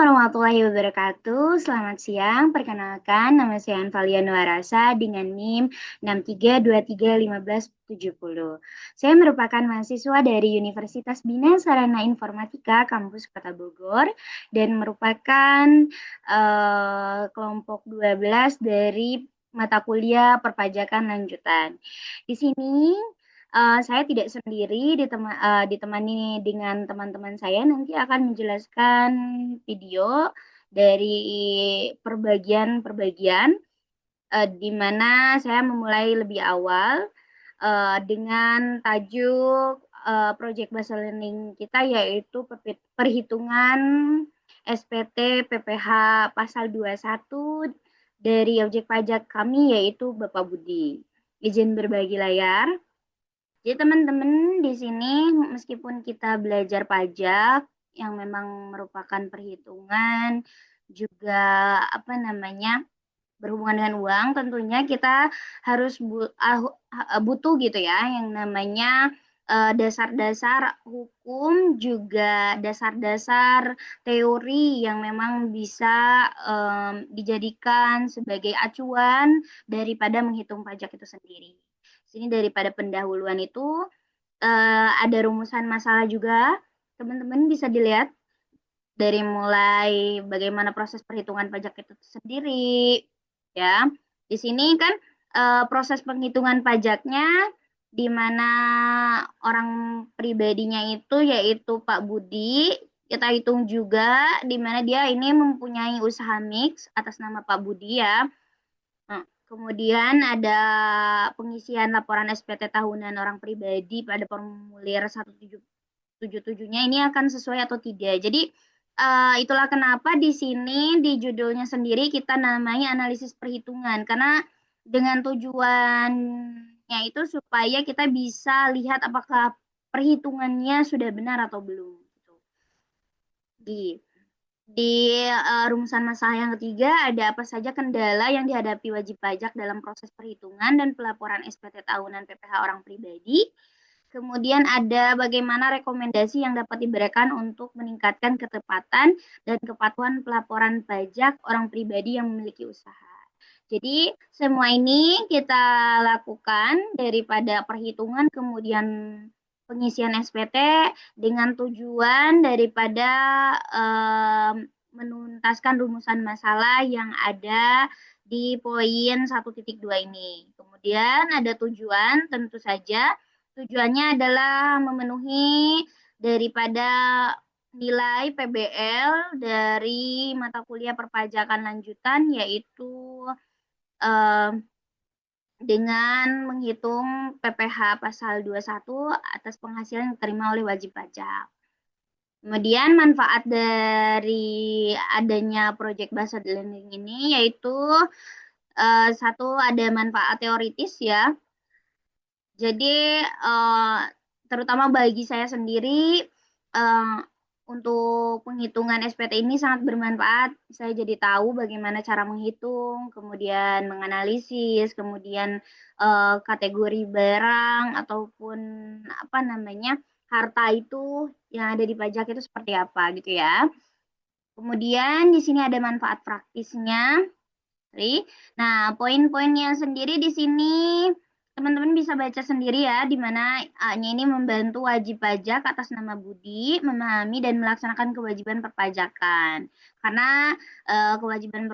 warahmatullahi wabarakatuh. Selamat siang. Perkenalkan, nama saya Anvalia Nuarasa dengan NIM 63231570. Saya merupakan mahasiswa dari Universitas Bina Sarana Informatika Kampus Kota Bogor dan merupakan kelompok 12 dari mata kuliah perpajakan lanjutan. Di sini saya tidak sendiri, ditemani dengan teman-teman saya, nanti akan menjelaskan video dari perbagian-perbagian, di mana saya memulai lebih awal dengan tajuk Project Based Learning kita, yaitu perhitungan SPT PPh pasal 21 dari objek pajak kami, yaitu Bapak Budi. Izin berbagi layar. Jadi teman-teman di sini meskipun kita belajar pajak yang memang merupakan perhitungan juga berhubungan dengan uang, tentunya kita harus butuh gitu ya yang namanya dasar-dasar hukum, juga dasar-dasar teori yang memang bisa dijadikan sebagai acuan daripada menghitung pajak itu sendiri. Sini daripada pendahuluan itu ada rumusan masalah juga. Teman-teman bisa dilihat dari mulai bagaimana proses perhitungan pajak itu sendiri, ya. Di sini kan proses penghitungan pajaknya di mana orang pribadinya itu yaitu Pak Budi, kita hitung juga di mana dia ini mempunyai usaha mix atas nama Pak Budi ya. Nah, kemudian ada pengisian laporan SPT tahunan orang pribadi pada formulir 177-nya ini akan sesuai atau tidak. Jadi itulah kenapa di sini di judulnya sendiri kita namanya analisis perhitungan, karena dengan tujuannya itu supaya kita bisa lihat apakah perhitungannya sudah benar atau belum. Gitu. Di rumusan masalah yang ketiga, ada apa saja kendala yang dihadapi wajib pajak dalam proses perhitungan dan pelaporan SPT tahunan PPh orang pribadi. Kemudian ada bagaimana rekomendasi yang dapat diberikan untuk meningkatkan ketepatan dan kepatuhan pelaporan pajak orang pribadi yang memiliki usaha. Jadi semua ini kita lakukan daripada perhitungan kemudian pengisian SPT dengan tujuan daripada menuntaskan rumusan masalah yang ada di poin 1.2 ini. Kemudian ada tujuan, tentu saja tujuannya adalah memenuhi daripada nilai PBL dari mata kuliah perpajakan lanjutan, yaitu dengan menghitung PPh pasal 21 atas penghasilan yang diterima oleh wajib pajak. Kemudian manfaat dari adanya project based learning ini yaitu satu, ada manfaat teoritis ya. Jadi terutama bagi saya sendiri untuk penghitungan SPT ini sangat bermanfaat. Saya jadi tahu bagaimana cara menghitung, kemudian menganalisis, kemudian kategori barang ataupun harta itu yang ada di pajak itu seperti apa gitu ya. Kemudian di sini ada manfaat praktisnya. Nah, poin-poinnya sendiri di sini teman-teman bisa baca sendiri ya, di mana A-nya ini membantu wajib pajak atas nama Budi memahami dan melaksanakan kewajiban perpajakan. Karena kewajiban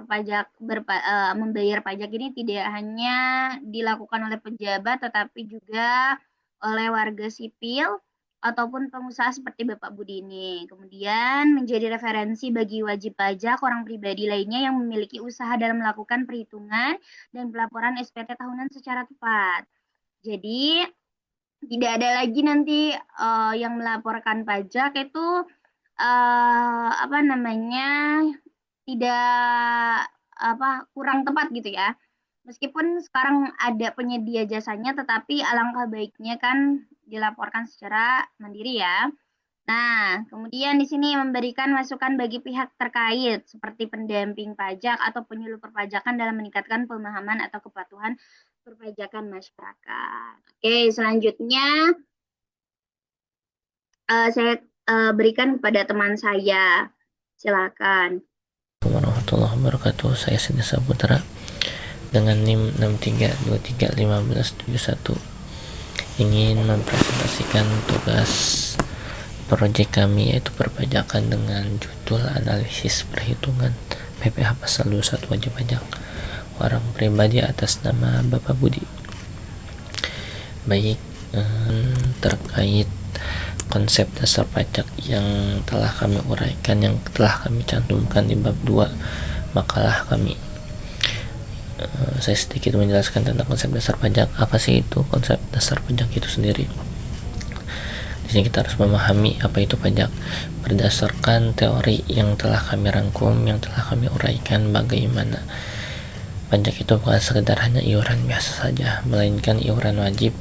membayar pajak ini tidak hanya dilakukan oleh pejabat, tetapi juga oleh warga sipil ataupun pengusaha seperti Bapak Budi ini. Kemudian menjadi referensi bagi wajib pajak orang pribadi lainnya yang memiliki usaha dalam melakukan perhitungan dan pelaporan SPT tahunan secara tepat. Jadi tidak ada lagi nanti yang melaporkan pajak itu tidak kurang tepat gitu ya. Meskipun sekarang ada penyedia jasanya, tetapi alangkah baiknya kan dilaporkan secara mandiri ya. Nah, kemudian di sini memberikan masukan bagi pihak terkait seperti pendamping pajak atau penyuluh perpajakan dalam meningkatkan pemahaman atau kepatuhan perpajakan masyarakat. Oke, selanjutnya saya berikan kepada teman saya. Silakan. Warahmatullahi wabarakatuh. Saya Sini Saputra dengan NIM 63231571 ingin mempresentasikan tugas proyek kami, yaitu perpajakan, dengan judul analisis perhitungan PPh pasal 21 wajib pajak orang pribadi atas nama Bapak Budi. Baik, terkait konsep dasar pajak yang telah kami uraikan, yang telah kami cantumkan di bab 2 makalah kami, saya sedikit menjelaskan tentang konsep dasar pajak. Apa sih itu konsep dasar pajak itu sendiri? Di sini kita harus memahami apa itu pajak berdasarkan teori yang telah kami rangkum, yang telah kami uraikan. Bagaimana pajak itu bukan sekedar hanya iuran biasa saja, melainkan iuran wajib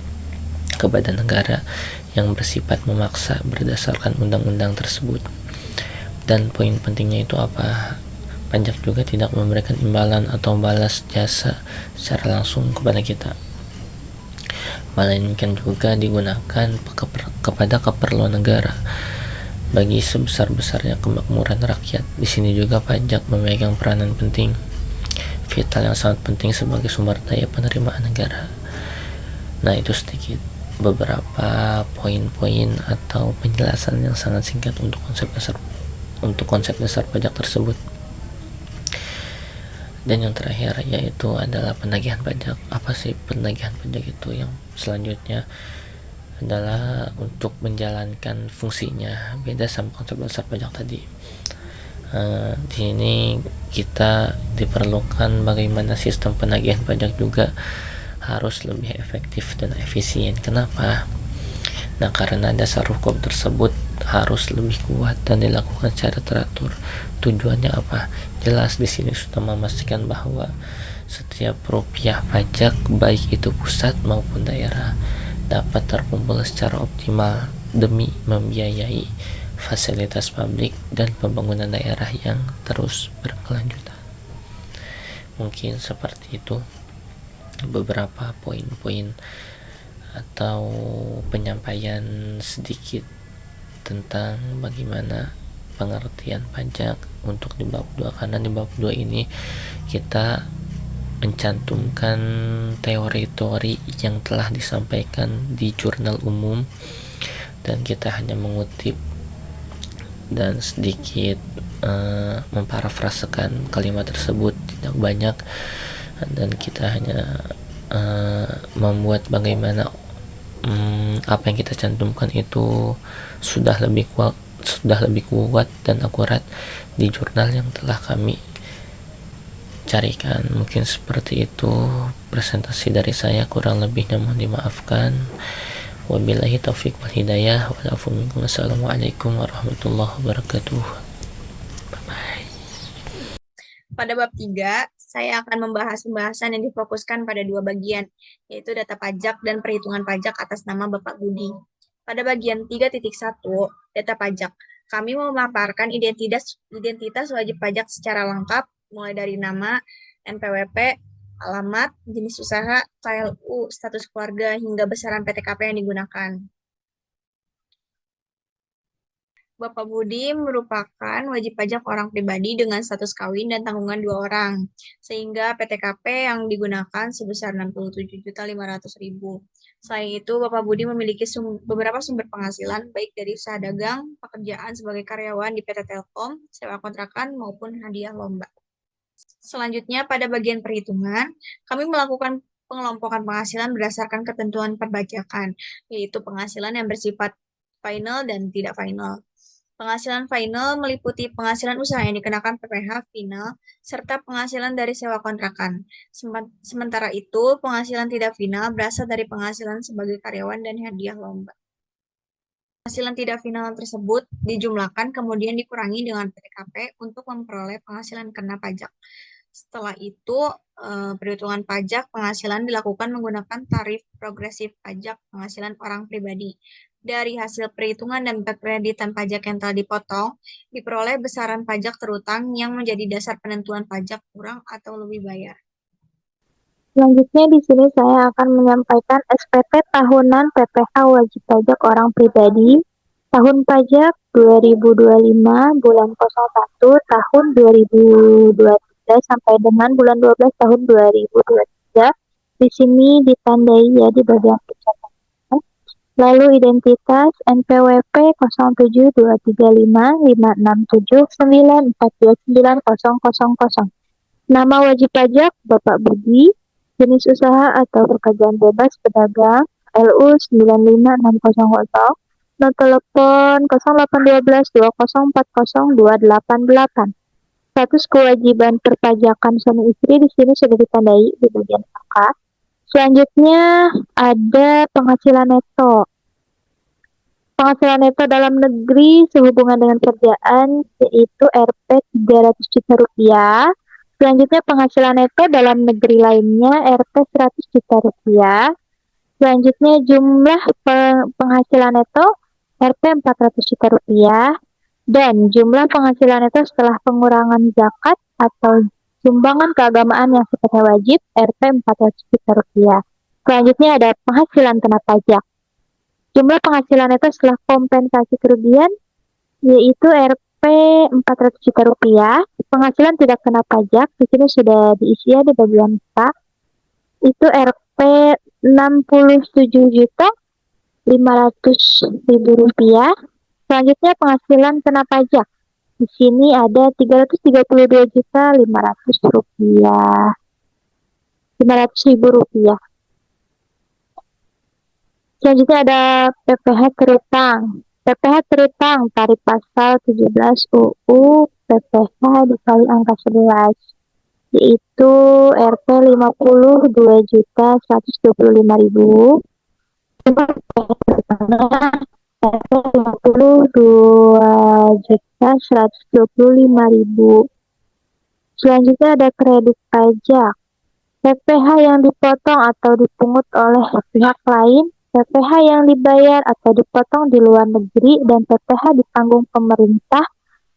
kepada negara yang bersifat memaksa berdasarkan undang-undang tersebut. Dan poin pentingnya itu apa? Pajak juga tidak memberikan imbalan atau balas jasa secara langsung kepada kita, melainkan juga digunakan kepada keperluan negara bagi sebesar-besarnya kemakmuran rakyat. Di sini juga pajak memegang peranan penting, vital, yang sangat penting sebagai sumber daya penerimaan negara. Nah, itu sedikit beberapa poin-poin atau penjelasan yang sangat singkat untuk konsep dasar pajak tersebut. Dan yang terakhir yaitu adalah penagihan pajak. Apa sih penagihan pajak itu? Yang selanjutnya adalah untuk menjalankan fungsinya, beda sama konsep dasar pajak tadi. Di sini kita diperlukan bagaimana sistem penagihan pajak juga harus lebih efektif dan efisien. Kenapa? Nah, karena dasar hukum tersebut harus lebih kuat dan dilakukan secara teratur. Tujuannya apa? Jelas di sini sudah memastikan bahwa setiap rupiah pajak, baik itu pusat maupun daerah, dapat terkumpul secara optimal demi membiayai fasilitas publik dan pembangunan daerah yang terus berkelanjutan. Mungkin seperti itu beberapa poin-poin atau penyampaian sedikit tentang bagaimana pengertian pajak untuk di bab 2, karena di bab 2 ini kita mencantumkan teori-teori yang telah disampaikan di jurnal umum, dan kita hanya mengutip dan sedikit memparafrasekan kalimat tersebut, tidak banyak, dan kita hanya membuat bagaimana apa yang kita cantumkan itu sudah lebih kuat dan akurat di jurnal yang telah kami carikan. Mungkin seperti itu presentasi dari saya, kurang lebihnya mohon dimaafkan. Wabillahi taufiq wal hidayah, wal afu minkum. Assalamualaikum warahmatullahi wabarakatuh. Bye bye. Pada bab 3, saya akan membahas pembahasan yang difokuskan pada dua bagian, yaitu data pajak dan perhitungan pajak atas nama Bapak Budi. Pada bagian 3.1, data pajak, kami memaparkan identitas wajib pajak secara lengkap, mulai dari nama, NPWP, alamat, jenis usaha, KLU, status keluarga, hingga besaran PTKP yang digunakan. Bapak Budi merupakan wajib pajak orang pribadi dengan status kawin dan tanggungan 2 orang, sehingga PTKP yang digunakan sebesar 67.500.000. Selain itu, Bapak Budi memiliki beberapa sumber penghasilan, baik dari usaha dagang, pekerjaan sebagai karyawan di PT Telkom, sewa kontrakan, maupun hadiah lomba. Selanjutnya, pada bagian perhitungan, kami melakukan pengelompokan penghasilan berdasarkan ketentuan perpajakan, yaitu penghasilan yang bersifat final dan tidak final. Penghasilan final meliputi penghasilan usaha yang dikenakan PPh final, serta penghasilan dari sewa kontrakan. Sementara itu, penghasilan tidak final berasal dari penghasilan sebagai karyawan dan hadiah lomba. Penghasilan tidak final tersebut dijumlahkan kemudian dikurangi dengan PTKP untuk memperoleh penghasilan kena pajak. Setelah itu, perhitungan pajak penghasilan dilakukan menggunakan tarif progresif pajak penghasilan orang pribadi. Dari hasil perhitungan dan kreditan pajak yang telah dipotong, diperoleh besaran pajak terutang yang menjadi dasar penentuan pajak kurang atau lebih bayar. Selanjutnya di sini saya akan menyampaikan SPT tahunan PPh wajib pajak orang pribadi tahun pajak 2025 bulan 01 tahun 2023 sampai dengan bulan 12 tahun 2023. Di sini ditandai ya di bagian pencatatan. Lalu identitas NPWP 072355679429000. Nama wajib pajak Bapak Budi. Jenis usaha atau pekerjaan bebas pedagang LU 95600. Nomor telepon 0812 2040 288. Status kewajiban perpajakan suami istri di sini sudah ditandai di bagian angka. Selanjutnya ada penghasilan neto. Penghasilan neto dalam negeri sehubungan dengan kerjaan yaitu Rp 300 juta rupiah. Selanjutnya penghasilan neto dalam negeri lainnya Rp 100 juta rupiah. Selanjutnya jumlah penghasilan neto Rp 400 juta rupiah. Dan jumlah penghasilan neto setelah pengurangan zakat atau sumbangan keagamaan yang sifatnya wajib Rp 400 juta rupiah. Selanjutnya ada penghasilan kena pajak. Jumlah penghasilan neto setelah kompensasi kerugian yaitu Rp 400 juta rupiah. Penghasilan tidak kena pajak di sini sudah diisi ya di bagian K. Itu Rp 67 juta 500.000 rupiah. Selanjutnya penghasilan kena pajak. Di sini ada 332 juta 500 rupiah. 500.000 rupiah. Selanjutnya ada PPh terutang. PPh terutang tarif pasal 17 UU PPh dikali angka 11 yaitu Rp 52 juta 125.000. Rp 52 juta 125.000. Selanjutnya ada kredit pajak. PPh yang dipotong atau dipungut oleh pihak lain, PPh yang dibayar atau dipotong di luar negeri, dan PPh ditanggung pemerintah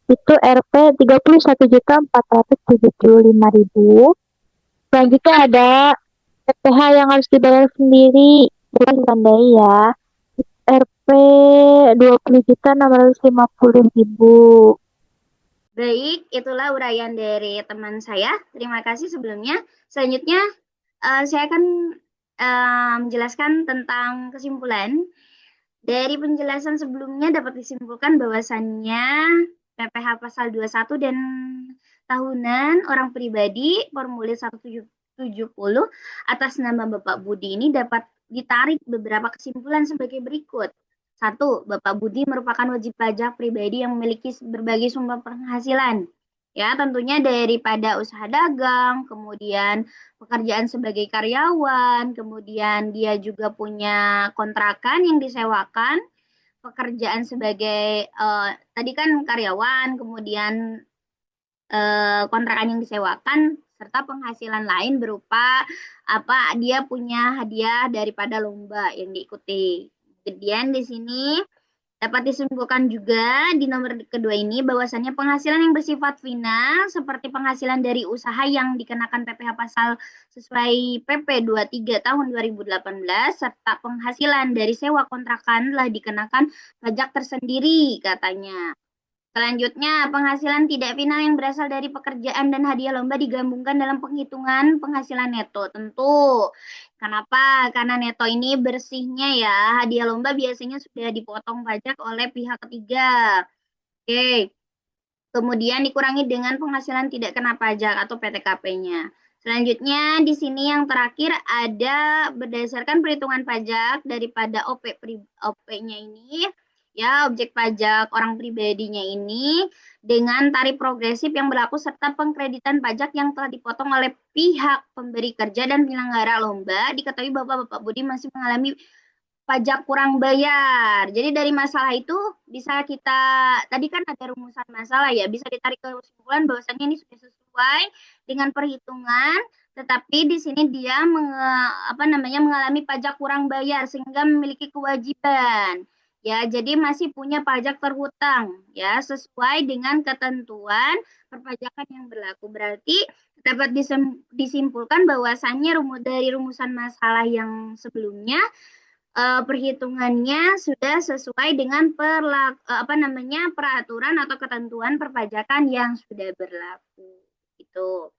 itu Rp 31.475.000. Selanjutnya ada PPh yang harus dibayar sendiri, bukan ditandai ya, Rp 20.650.000. Baik, itulah uraian dari teman saya. Terima kasih sebelumnya. Selanjutnya, saya akan menjelaskan tentang kesimpulan. Dari penjelasan sebelumnya dapat disimpulkan bahwasannya PPh pasal 21 dan tahunan orang pribadi formulir 170 atas nama Bapak Budi ini dapat ditarik beberapa kesimpulan sebagai berikut. 1. Bapak Budi merupakan wajib pajak pribadi yang memiliki berbagai sumber penghasilan. Ya, tentunya daripada usaha dagang, kemudian pekerjaan sebagai karyawan, kemudian dia juga punya kontrakan yang disewakan, pekerjaan sebagai tadi kan karyawan, kemudian kontrakan yang disewakan, serta penghasilan lain berupa dia punya hadiah daripada lomba yang diikuti. Kemudian di sini dapat disimpulkan juga di nomor kedua ini bahwasannya penghasilan yang bersifat final seperti penghasilan dari usaha yang dikenakan PPh pasal sesuai PP 23 tahun 2018 serta penghasilan dari sewa kontrakan telah dikenakan pajak tersendiri katanya. Selanjutnya, penghasilan tidak final yang berasal dari pekerjaan dan hadiah lomba digabungkan dalam penghitungan penghasilan neto. Tentu, kenapa? Karena neto ini bersihnya ya, hadiah lomba biasanya sudah dipotong pajak oleh pihak ketiga. Oke, kemudian dikurangi dengan penghasilan tidak kena pajak atau PTKP-nya. Selanjutnya, di sini yang terakhir ada berdasarkan perhitungan pajak daripada OP-nya ini, ya objek pajak orang pribadinya ini dengan tarif progresif yang berlaku serta pengkreditan pajak yang telah dipotong oleh pihak pemberi kerja dan penyelenggara lomba. Diketahui Bapak Budi masih mengalami pajak kurang bayar. Jadi dari masalah itu bisa kita, tadi kan ada rumusan masalah ya, bisa ditarik kesimpulan bahwasannya ini sudah sesuai dengan perhitungan, tetapi di sini dia mengalami pajak kurang bayar sehingga memiliki kewajiban. Ya, jadi masih punya pajak terhutang ya sesuai dengan ketentuan perpajakan yang berlaku. Berarti dapat disimpulkan bahwasannya dari rumusan masalah yang sebelumnya perhitungannya sudah sesuai dengan peraturan atau ketentuan perpajakan yang sudah berlaku. Itu.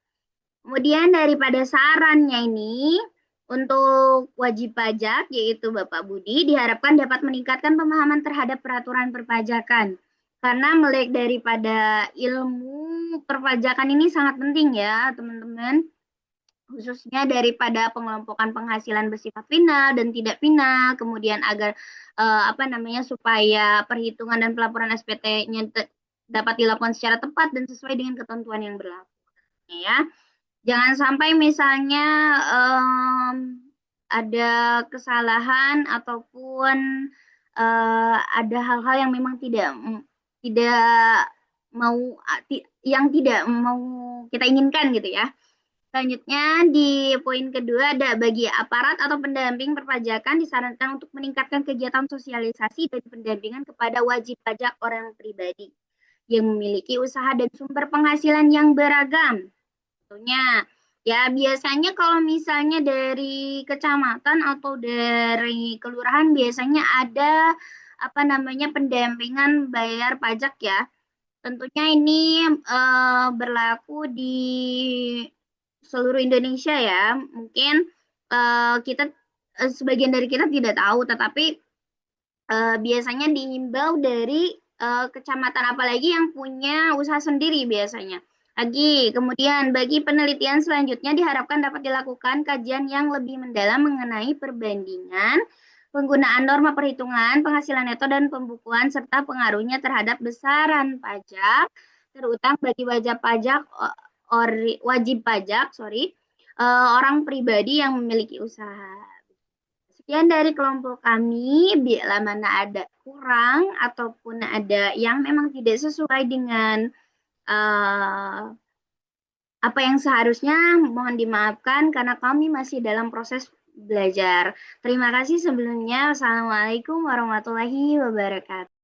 Kemudian daripada sarannya ini untuk wajib pajak yaitu Bapak Budi diharapkan dapat meningkatkan pemahaman terhadap peraturan perpajakan. Karena melek daripada ilmu perpajakan ini sangat penting ya, teman-teman. Khususnya daripada pengelompokan penghasilan bersifat final dan tidak final, kemudian agar supaya perhitungan dan pelaporan SPT-nya dapat dilakukan secara tepat dan sesuai dengan ketentuan yang berlaku. Ya, jangan sampai misalnya ada kesalahan ataupun ada hal-hal yang memang tidak mau yang tidak mau kita inginkan gitu ya. Selanjutnya di poin kedua ada bagi aparat atau pendamping perpajakan disarankan untuk meningkatkan kegiatan sosialisasi dan pendampingan kepada wajib pajak orang pribadi yang memiliki usaha dan sumber penghasilan yang beragam. Tentunya ya biasanya kalau misalnya dari kecamatan atau dari kelurahan biasanya ada pendampingan bayar pajak ya. Tentunya ini berlaku di seluruh Indonesia ya. Mungkin kita sebagian dari kita tidak tahu, tetapi biasanya dihimbau dari kecamatan apalagi yang punya usaha sendiri biasanya. Lagi, kemudian bagi penelitian selanjutnya diharapkan dapat dilakukan kajian yang lebih mendalam mengenai perbandingan penggunaan norma perhitungan penghasilan neto dan pembukuan serta pengaruhnya terhadap besaran pajak terutama bagi wajib pajak orang pribadi yang memiliki usaha. Sekian dari kelompok kami. Bila mana ada kurang ataupun ada yang memang tidak sesuai dengan apa yang seharusnya, mohon dimaafkan karena kami masih dalam proses belajar. Terima kasih sebelumnya. Wassalamualaikum warahmatullahi wabarakatuh.